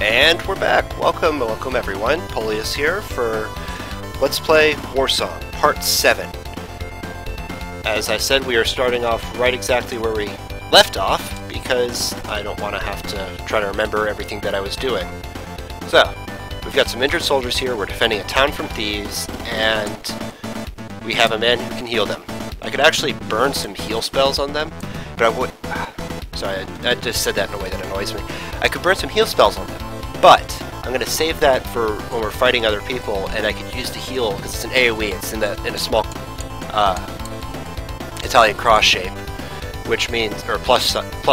And we're back. Welcome everyone. Polius here for Let's Play Warsong, Part 7. As I said, we are starting off right exactly where we left off, because I don't want to have to try to remember everything that I was doing. So, we've got some injured soldiers here, we're defending a town from thieves, and we have a man who can heal them. I could actually burn some heal spells on them, but I would... Sorry, I just said that in a way that annoys me. I could burn some heal spells on them, but I'm going to save that for when we're fighting other people, and I could use the heal, because it's an AoE, it's in a small Italian cross shape, which means, or plus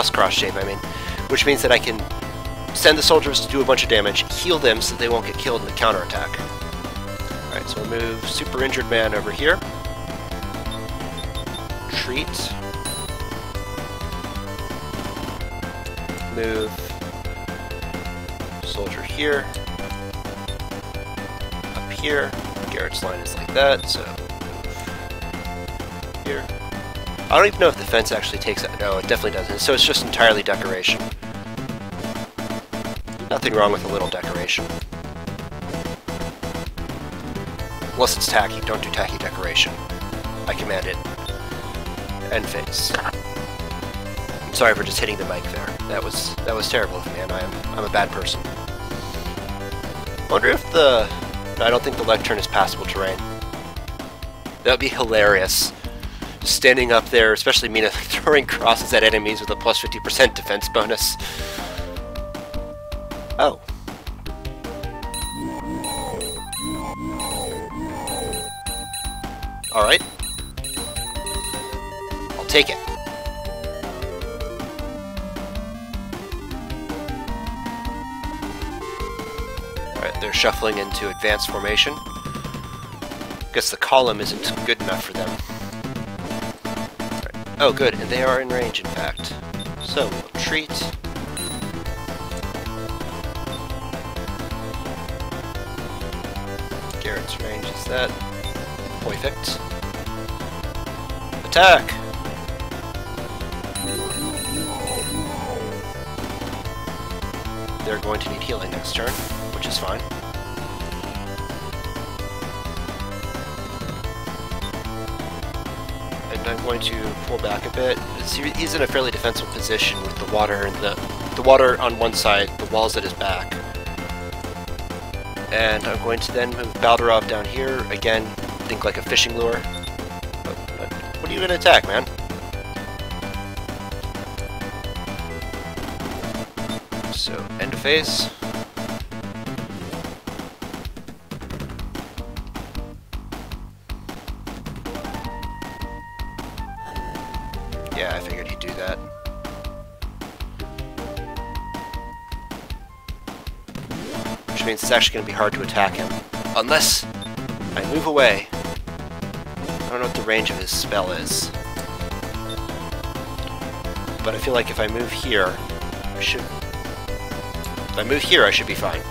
cross shape, I mean, which means that I can send the soldiers to do a bunch of damage, heal them so they won't get killed in the counterattack. Alright, so we'll move super injured man over here. Treat. Move soldier here. Up here. Garrett's line is like that, so move here. I don't even know if the fence actually takes that. No, it definitely doesn't. So it's just entirely decoration. Nothing wrong with a little decoration. Unless it's tacky. Don't do tacky decoration. I command it. End phase. I'm sorry for just hitting the mic there. That was terrible of me, and I'm a bad person. I wonder if the... No, I don't think the lectern is passable terrain. That would be hilarious. Just standing up there, especially me, like, throwing crosses at enemies with a plus 50% defense bonus. Oh. Alright. I'll take it. Alright, they're shuffling into advanced formation. Guess the column isn't good enough for them. Right. Oh, good, and they are in range, in fact. So, we'll retreat. Garrett's range is that. Perfect. Attack! They're going to need healing next turn, which is fine. And I'm going to pull back a bit. He's in a fairly defensive position with the water and the water on one side, the walls at his back. And I'm going to then move Baldarov down here. Again, think like a fishing lure. What are you going to attack, man? So, end of phase. Yeah, I figured he'd do that. Which means it's actually going to be hard to attack him. Unless I move away. I don't know what the range of his spell is. But I feel like if I move here, I should... If I move here, I should be fine.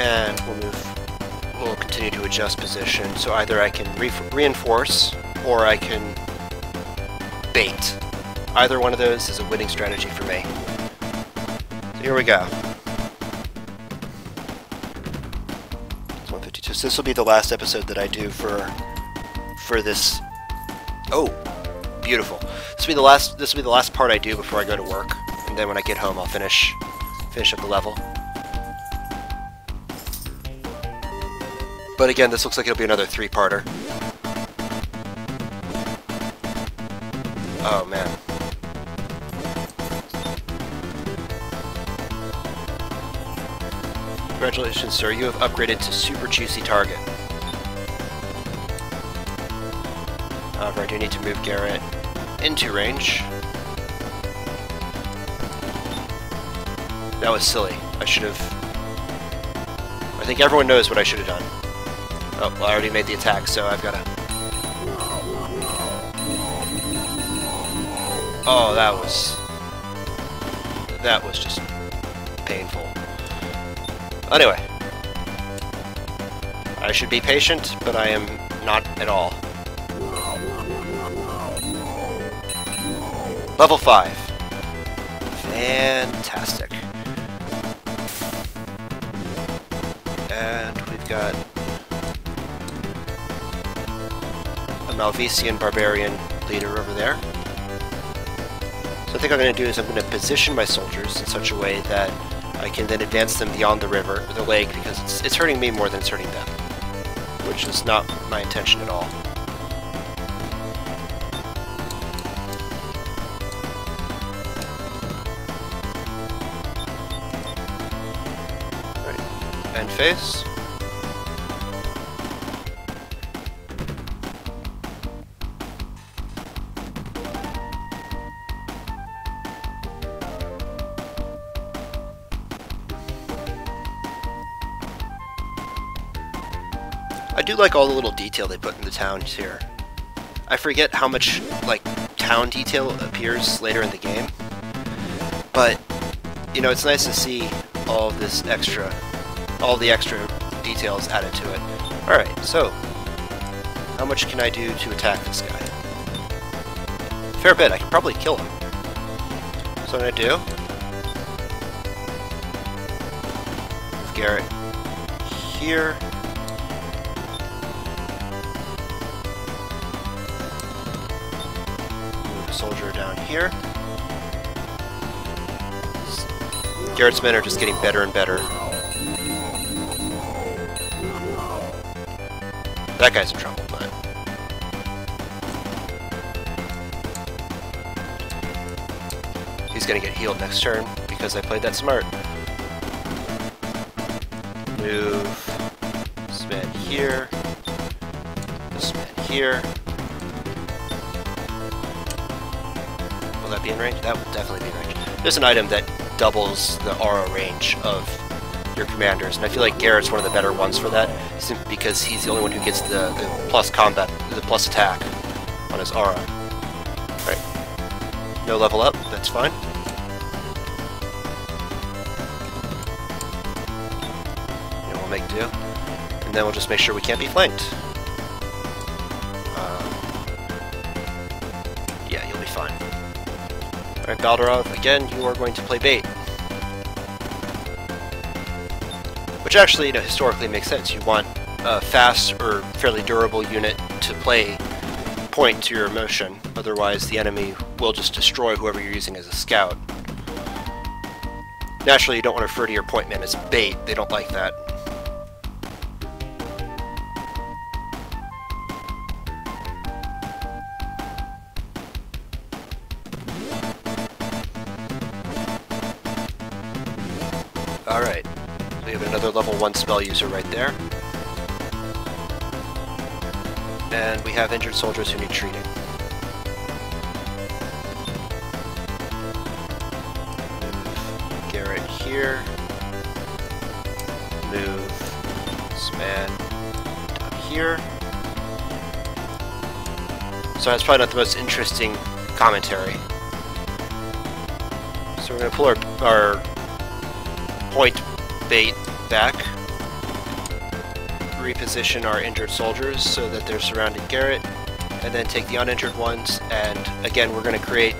And we'll continue to adjust position, so either I can reinforce, or I can bait. Either one of those is a winning strategy for me. So here we go. It's 152, so this will be the last episode that I do for this. Oh, beautiful. This will be the last part I do before I go to work, and then when I get home I'll finish up the level. But again, this looks like it'll be another three-parter. Oh, man. Congratulations, sir. You have upgraded to Super Juicy Target. However, I do need to move Garrett into range. That was silly. I should have... I think everyone knows what I should have done. Oh, well, I already made the attack, so I've got to... Oh, that was just painful. Anyway. I should be patient, but I am not at all. Level 5. Fantastic. And we've got a Malvesian barbarian leader over there. So I think what I'm going to do is I'm going to position my soldiers in such a way that I can then advance them beyond the river, or the lake, because it's hurting me more than it's hurting them. Which is not my intention at all. Right. End phase. I do like all the little detail they put in the towns here. I forget how much, like, town detail appears later in the game. But, you know, it's nice to see all the extra details added to it. Alright, so, how much can I do to attack this guy? Fair bit, I can probably kill him. So what I'm gonna do... Move Garrett here. Soldier down here. Garrett's men are just getting better and better. That guy's in trouble, but... he's gonna get healed next turn, because I played that smart. Move this man here. This man here. Will that be in range? That will definitely be in range. There's an item that doubles the aura range of your commanders, and I feel like Garrett's one of the better ones for that, simply because he's the only one who gets the plus combat, the plus attack on his aura. Right. No level up, that's fine. And we'll make do. And then we'll just make sure we can't be flanked. Yeah, you'll be fine. Alright, Baldarov, again, you are going to play bait. Which actually, you know, historically makes sense. You want a fast or fairly durable unit to play point to your motion. Otherwise, the enemy will just destroy whoever you're using as a scout. Naturally, you don't want to refer to your point men as bait. They don't like that. Alright, so we have another level 1 spell user right there. And we have injured soldiers who need treating. Move Garrett here. Move this man down here. So that's probably not the most interesting commentary. So we're going to pull our point bait back, reposition our injured soldiers so that they're surrounding Garrett, and then take the uninjured ones, and again we're going to create,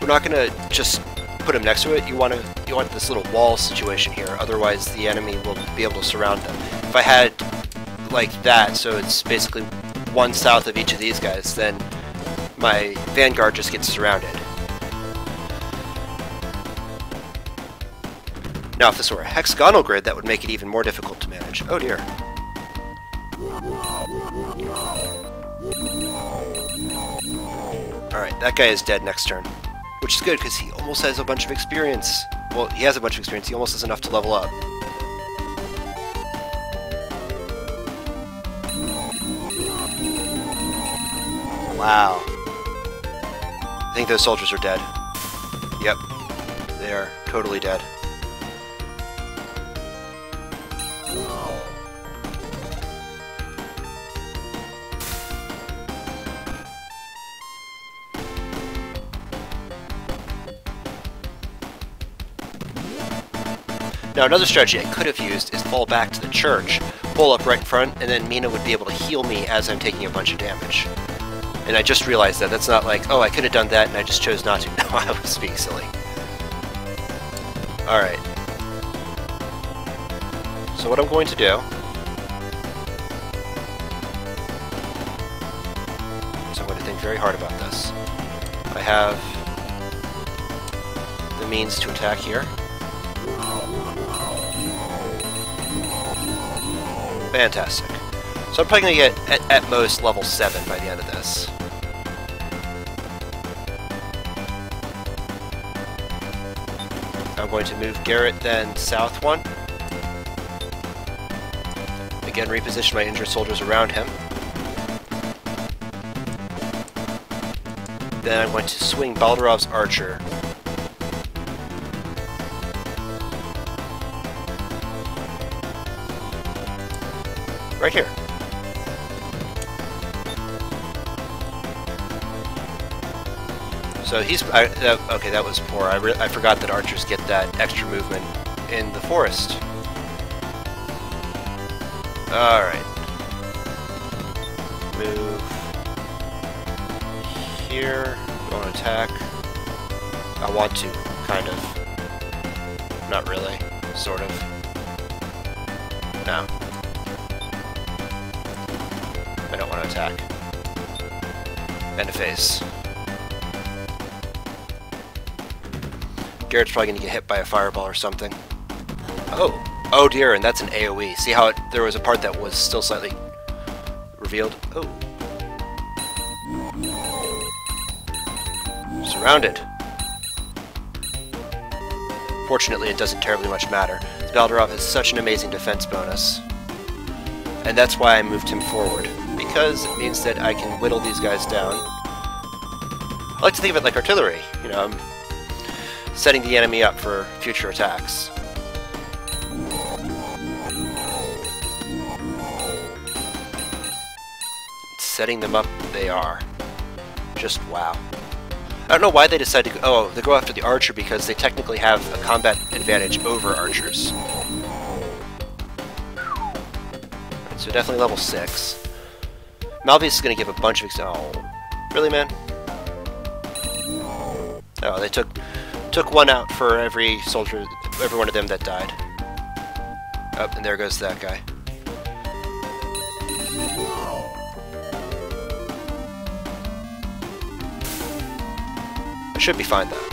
we're not going to just put them next to it, you want this little wall situation here, otherwise the enemy will be able to surround them. If I had like that, so it's basically one south of each of these guys, then my vanguard just gets surrounded. Now, if this were a hexagonal grid, that would make it even more difficult to manage. Oh dear. Alright, that guy is dead next turn. Which is good, because he almost has a bunch of experience. Well, he has a bunch of experience, he almost has enough to level up. Wow. I think those soldiers are dead. Yep. They are totally dead. Now another strategy I could have used is fall back to the church, pull up right in front, and then Mina would be able to heal me as I'm taking a bunch of damage. And I just realized that. That's not like, oh, I could have done that and I just chose not to. No, I was being silly. Alright. So what I'm going to do is I'm going to think very hard about this. I have the means to attack here. Fantastic. So I'm probably going to get, at most, level 7 by the end of this. I'm going to move Garrett then south one. Again, reposition my injured soldiers around him. Then I'm going to swing Baldarov's archer. Right here. So he's... okay, that was poor. I forgot that archers get that extra movement in the forest. Alright. Move here. Go and attack. I want to, kind of. Not really. Sort of. No. I don't want to attack. And a face. Garrett's probably going to get hit by a fireball or something. Oh! Oh dear, and that's an AoE. See how there was a part that was still slightly revealed? Oh. Surrounded. Fortunately, it doesn't terribly much matter. Baldarov has such an amazing defense bonus. And that's why I moved him forward. Because it means that I can whittle these guys down. I like to think of it like artillery. You know, I'm setting the enemy up for future attacks. Setting them up, they are. Just wow. I don't know why they decided to go... Oh, they go after the archer because they technically have a combat advantage over archers. Right, so definitely level 6. Malvius is going to give a bunch of... Oh, really, man? Oh, they took one out for every soldier, every one of them that died. Oh, and there goes that guy. I should be fine though.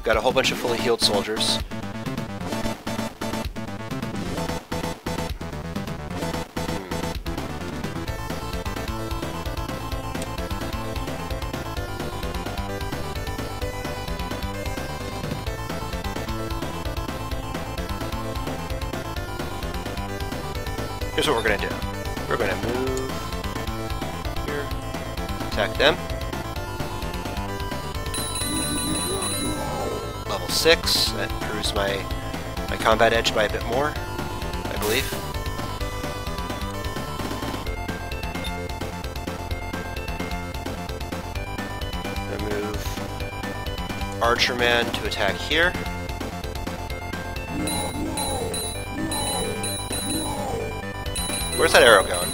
Got a whole bunch of fully healed soldiers. Here's what we're going to do. We're going to move here, attack them. Level 6, that improves my combat edge by a bit more, I believe. I move Archerman to attack here. Where's that arrow going?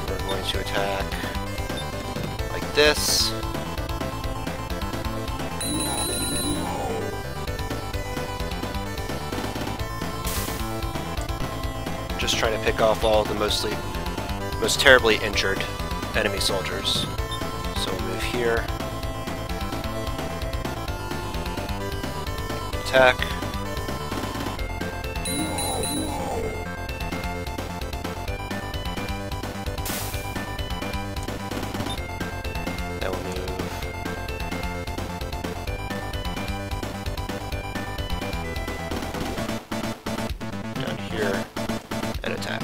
We're going to attack like this. Just trying to pick off all the most terribly injured enemy soldiers. So we'll move here. Attack. Then we'll move down here and attack.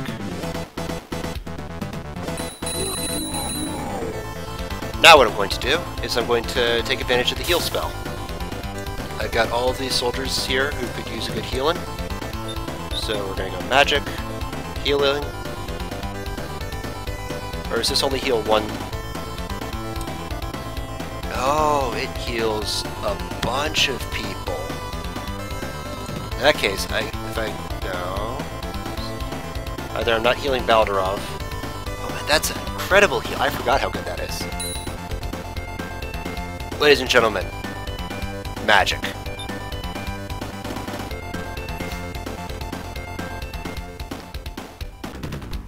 Now what I'm going to do is I'm going to take advantage of the heal spell. I've got all of these soldiers here who could use a good healing. So we're going to go magic, healing? Or does this only heal one? Oh, it heals a bunch of people. In that case, no. Either I'm not healing Baldarov. Oh man, that's an incredible heal. I forgot how good that is. Ladies and gentlemen, magic.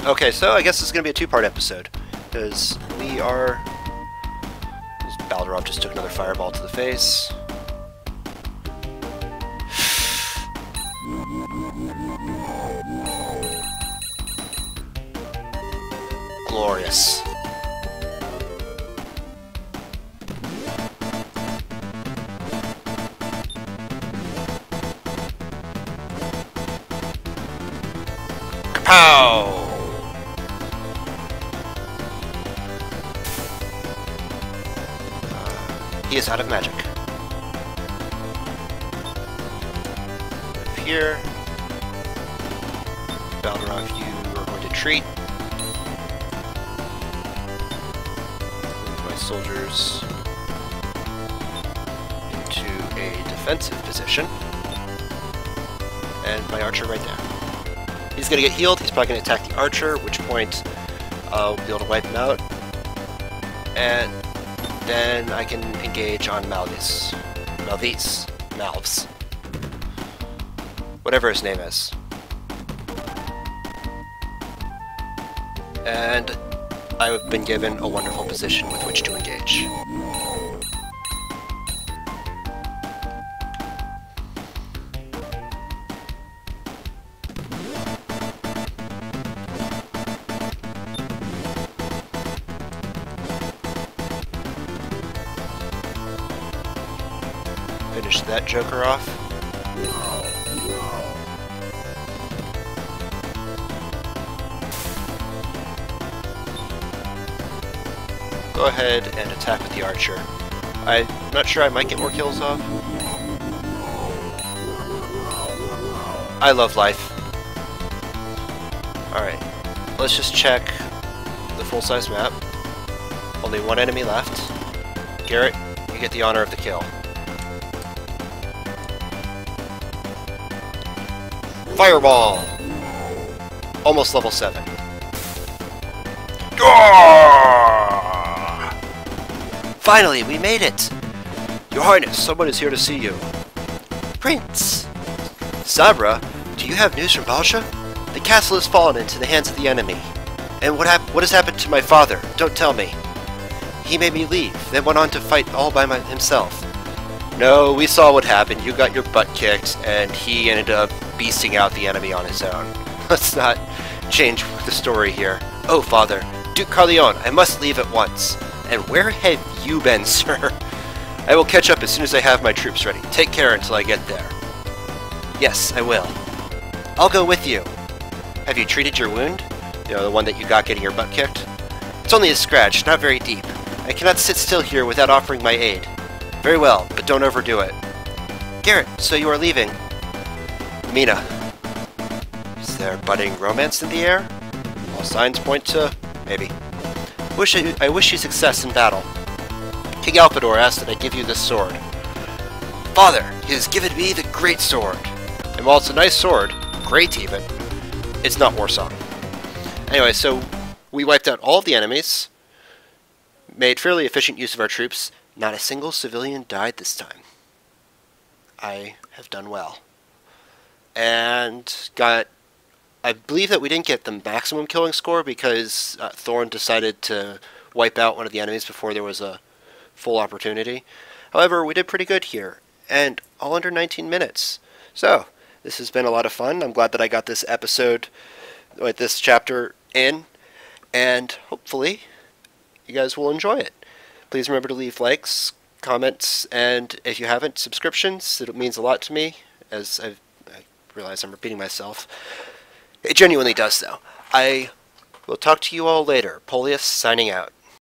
Okay, so I guess this is going to be a two-part episode, because Baldarov just took another fireball to the face. Glorious. Kapow! He is out of magic. Here. Baldarov, you are going to retreat. Move my soldiers into a defensive position. And my archer right there. He's going to get healed. He's probably going to attack the archer, at which point I'll be able to wipe him out. And then I can engage on Malvis. Whatever his name is. And I've been given a wonderful position with which to engage. Finish that joker off. Go ahead and attack with the archer. I'm not sure, I might get more kills off. I love life. Alright, let's just check the full-size map. Only one enemy left. Garrett, you get the honor of the kill. Fireball! Almost level 7. Finally, we made it! Your Highness, someone is here to see you. Prince! Sabra, do you have news from Balsha? The castle has fallen into the hands of the enemy. And what has happened to my father? Don't tell me. He made me leave, then went on to fight all by himself. No, we saw what happened. You got your butt kicked, and he ended up beasting out the enemy on his own. Let's not change the story here. Oh, Father, Duke Carleone, I must leave at once. And where have you been, sir? I will catch up as soon as I have my troops ready. Take care until I get there. Yes, I will. I'll go with you. Have you treated your wound? You know, the one that you got getting your butt kicked? It's only a scratch, not very deep. I cannot sit still here without offering my aid. Very well, but don't overdo it. Garrett, so you are leaving. Mina. Is there budding romance in the air? All signs point to maybe. I wish you success in battle. King Alphador asked that I give you this sword. Father, he has given me the great sword. And while it's a nice sword, great even, it's not Warsong. Anyway, so we wiped out all of the enemies, made fairly efficient use of our troops. Not a single civilian died this time. I have done well. And I believe that we didn't get the maximum killing score because Thorn decided to wipe out one of the enemies before there was a full opportunity. However, we did pretty good here, and all under 19 minutes. So, this has been a lot of fun. I'm glad that I got this episode with this chapter in, and hopefully you guys will enjoy it. Please remember to leave likes, comments, and if you haven't, subscriptions. It means a lot to me, as I realize I'm repeating myself. It genuinely does, though. I will talk to you all later. Polius signing out.